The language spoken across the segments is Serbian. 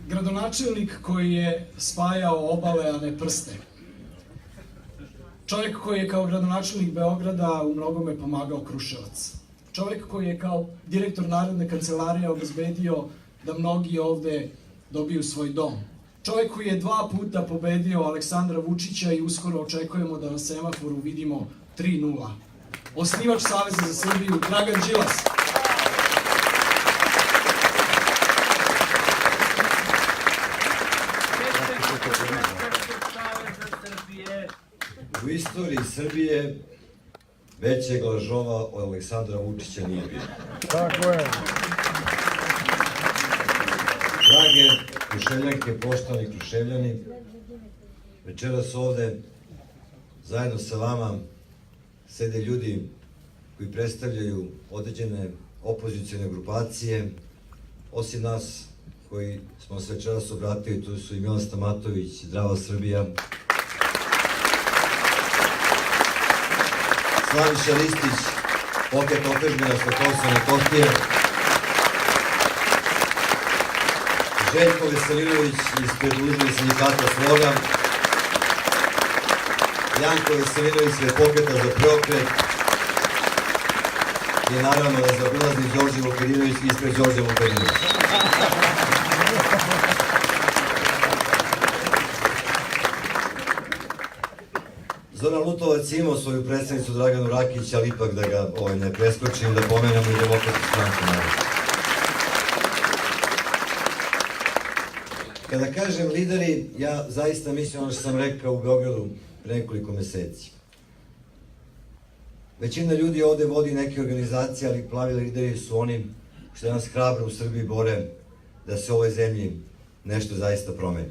Gradonačelnik koji je spajao obale, a ne prste. Čovjek koji je kao gradonačelnik Beograda u mnogome pomagao Kruševac. Čovjek koji je kao direktor Narodne kancelarije obezbedio da mnogi ovde dobiju svoj dom. Čovjek koji je 2 puta pobedio Aleksandra Vučića i uskoro očekujemo da na semaforu vidimo 3:0. Osnivač Saveza za Srbiju, Dragan Đilas. U istoriji Srbije većeg lažova od Aleksandra Vučića nije bilo. Tako je. Drage Kruševljanke, poštovani Kruševljani, večeras ovde zajedno sa vama sede ljudi koji predstavljaju određene opozicione grupacije. Osim nas koji smo se večeras obratili, tu su i Milan Stamatović, Zdrava Srbija, Slaviša Ristić, Pokret otadžbine sa Kosova i Metohije, Željko Veselinović ispred Udruženja sindikata Sloga, Janko Veselinović ispred Pokreta za preokret i naravno da zaobilazni Đorđe Vukadinović ispred Đorđe Vukadinovića. Zoran Lutovac imao svoju predstavnicu Draganu Rakić, ali ipak da ga ne preskočim, da pomenemo i Demokratsku stranku naravno. Kada kažem lideri, ja zaista mislim ono što sam rekao u Beogradu pre nekoliko meseci. Većina ljudi ovde vodi neke organizacije, ali pravi lideri su oni što danas hrabro u Srbiji bore da se u ovoj zemlji nešto zaista promeni.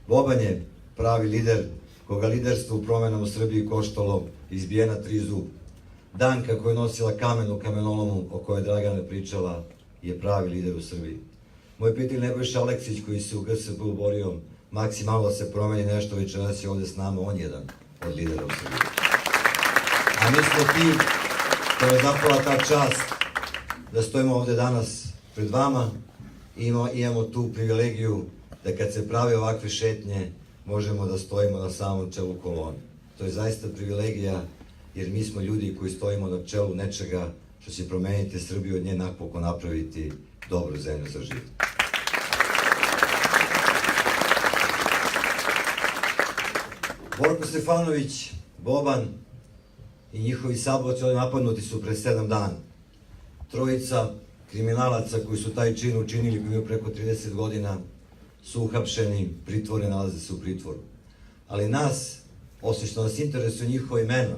Boban je pravi lider, koga liderstvo u promenama u Srbiji koštalo izbijena 3 zuba. Danka koja je nosila kamen u kamenolomu o kojoj je Dragana pričala je pravi lider u Srbiji. Moj prijatelj Nebojša Aleksić koji se u GSP-u borio maksimalno da se promeni nešto, večeras je ovde s nama, on jedan od lidera u Srbiji. A mi smo ti koja je zapala ta čast da stojimo ovde danas pred vama i imamo tu privilegiju da kad se prave ovakve šetnje možemo da stojimo na samom čelu kolone. To je zaista privilegija, jer mi smo ljudi koji stojimo na čelu nečega što će promeniti Srbiju od nje napokon napraviti dobru zemlju za život. Borko Stefanović, Boban i njihovi saboraci napadnuti su pre 7 dana. Trojica kriminalaca koji su taj čin učinili, koji imaju preko 30 godina, su uhapšeni, pritvore, nalaze se u pritvoru. Ali nas, osim što nas interesuje njihova imena,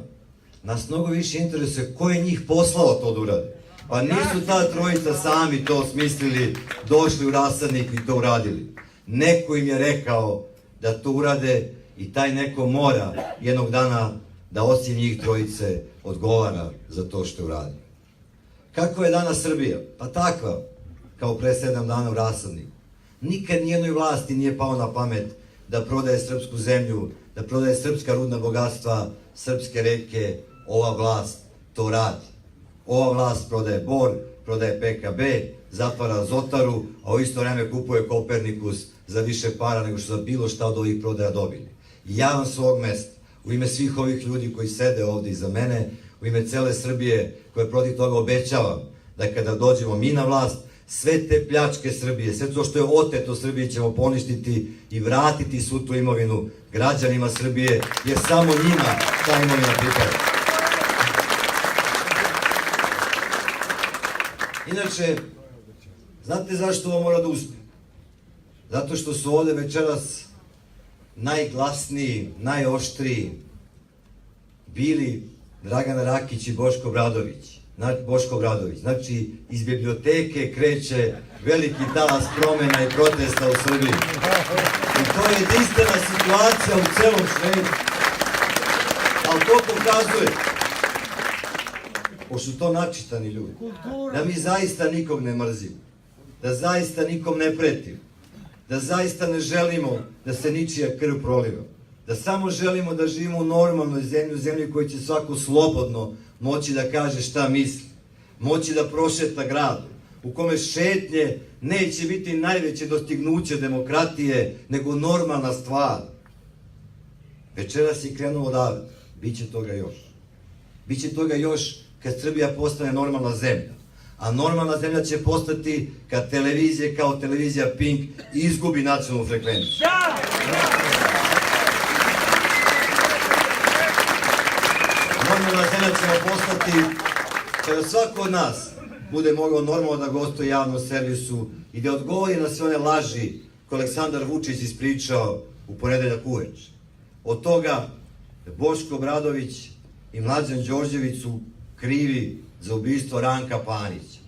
nas mnogo više interesuje ko je njih poslao to da urade. Pa nisu ta trojica sami to smislili, došli u rasadnik i to uradili. Neko im je rekao da to urade i taj neko mora jednog dana da osim njih trojice odgovara za to što uradi. Kakva je danas Srbija? Pa takva, kao pre 7 dana u rasadniku. Nikad nijednoj vlasti nije pao na pamet da prodaje srpsku zemlju, da prodaje srpska rudna bogatstva, srpske reke. Ova vlast to radi. Ova vlast prodaje Bor, prodaje PKB, zatvara Azotaru, a u isto vreme kupuje Kopernikus za više para nego što za bilo šta od ovih prodaja dobili. I ja vam s ovog mesta, u ime svih ovih ljudi koji sede ovde iza mene, u ime cele Srbije koje protiv toga obećavam da kada dođemo mi na vlast, sve te pljačke Srbije, sve to što je oteto Srbije ćemo poništiti i vratiti svu tu imovinu građanima Srbije, jer samo njima ta imovina pripada. Inače, znate zašto ovo mora da uspe? Zato što su ovde večeras najglasniji, najoštriji bili Dragana Rakić i Boško Obradović. Znači, iz biblioteke kreće veliki talas promena i protesta u Srbiji. I to je jedinstvena situacija u celom svetu. Ali to pokazuje, pošto su to načitani ljudi, da mi zaista nikog ne mrzimo, da zaista nikom ne pretimo, da zaista ne želimo da se ničija krv proliva, da samo želimo da živimo u normalnoj zemlji, u zemlji u kojoj će svako slobodno moći da kaže šta misli, moći da prošeta grad, u kome šetnje neće biti najveće dostignuće demokratije, nego normalna stvar. Večeras je krenulo odavde, bit će toga još. Biće toga još kad Srbija postane normalna zemlja. A normalna zemlja će postati kad televizije kao televizija Pink izgubi nacionalnu frekvenciju. Normalna zemlja ćemo postati kada svako od nas bude mogao normalno da gostuje javnom servisu i da odgovori na sve one laži koje Aleksandar Vučić ispričao u ponedeljak uveče. Od toga Boško Obradović i Mlađan Đorđević su krivi za ubistvo Ranka Panića.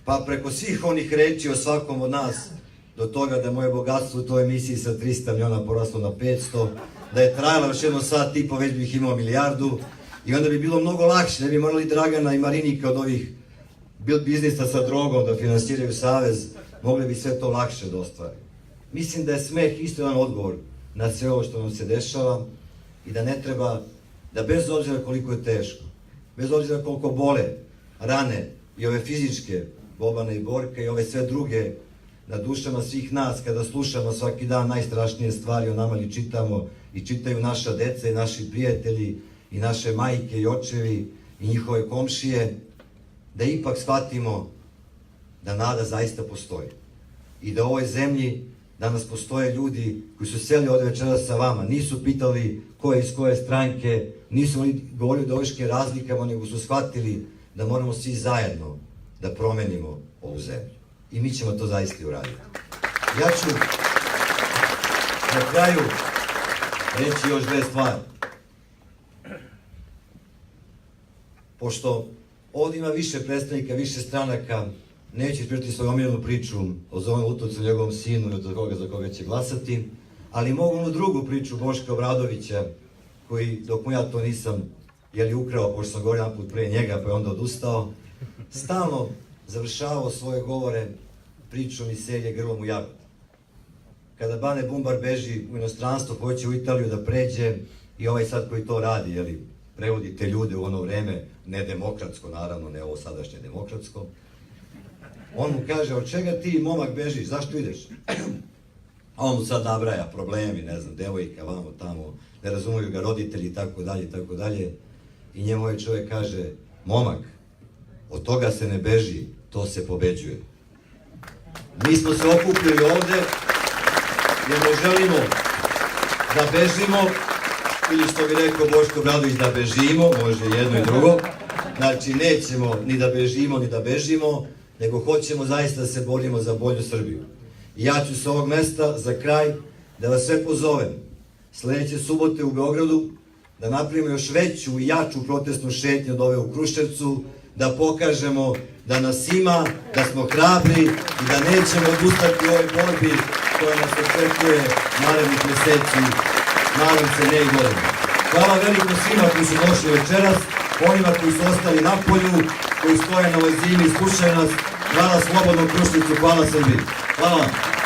Pa preko svih onih reči o svakom od nas, do toga da moje bogatstvo u toj emisiji sa 300 miliona poraslo na 500, da je trajala još jedno sat i po, već bih imao milijardu i onda bi bilo mnogo lakše, ne bi morali Dragana i Marinika od ovih biznisa sa drogom da finansiraju savez, mogli bi sve to lakše da ostvari. Mislim da je smeh isto jedan odgovor na sve ovo što nam se dešava i da ne treba, da bez obzira koliko je teško, bez obzira koliko bole rane i ove fizičke, Bobana i Borka i ove sve druge na dušama svih nas kada slušamo svaki dan najstrašnije stvari o nama ili čitamo i čitaju naša deca i naši prijatelji i naše majke i očevi i njihove komšije, da ipak shvatimo da nada zaista postoji i da u ovoj zemlji danas postoje ljudi koji su seli od večera sa vama, nisu pitali ko je iz koje stranke, nisu govorili o ideološkim razlikama, nego su shvatili da moramo svi zajedno da promenimo ovu zemlju. I mi ćemo to zaista i uraditi. Ja ću na kraju reći još dve stvari. Pošto ovdje ima više predstavnika, više stranaka, neću ispričati svoju omiljenu priču o Zovanu Lutovcu, njegovom sinu i od koga za koga će glasati, ali mogu onu drugu priču Boška Obradovića, koji, dok mu ja to nisam ukrao, pošto sam govorio jedan put pre njega, pa je onda odustao, stalno završavao svoje govore pričom iz serije Grlom u jagodi. Kada Bane Bumbar beži u inostranstvo, hoće u Italiju da pređe i ovaj sad koji to radi, prevodi te ljude u ono vreme, ne demokratsko naravno, ne ovo sadašnje demokratsko, on mu kaže, od čega ti momak bežiš, zašto ideš? A on mu sad nabraja problemi, ne znam, devojka, vamo, tamo, ne razumiju ga roditelji, tako dalje, i tako dalje. I njemu ovaj čovjek kaže, momak, od toga se ne beži, to se pobeđuje. Mi smo se okupili ovde jer ne želimo da bežimo, ili što bi rekao Boško Obradović, da bežimo, može jedno i drugo. Znači, nećemo ni da bežimo, ni da bežimo, nego hoćemo zaista da se borimo za bolju Srbiju. I ja ću s ovog mesta za kraj da vas sve pozovem sledeće subote u Beogradu da napravimo još veću i jaču protestnu šetnju od ove u Kruševcu, da pokažemo da nas ima, da smo hrabri i da nećemo odustati u ovoj borbi koja nas očekuje narednih meseci, nadam se ne i godina. Hvala veliko svima koji su došli večeras, onima koji su ostali na polju, koji stoje na ovoj zimi i slušaju nas. Hvala slobodnom Kruševcu, hvala Srbiji. Hvala vam.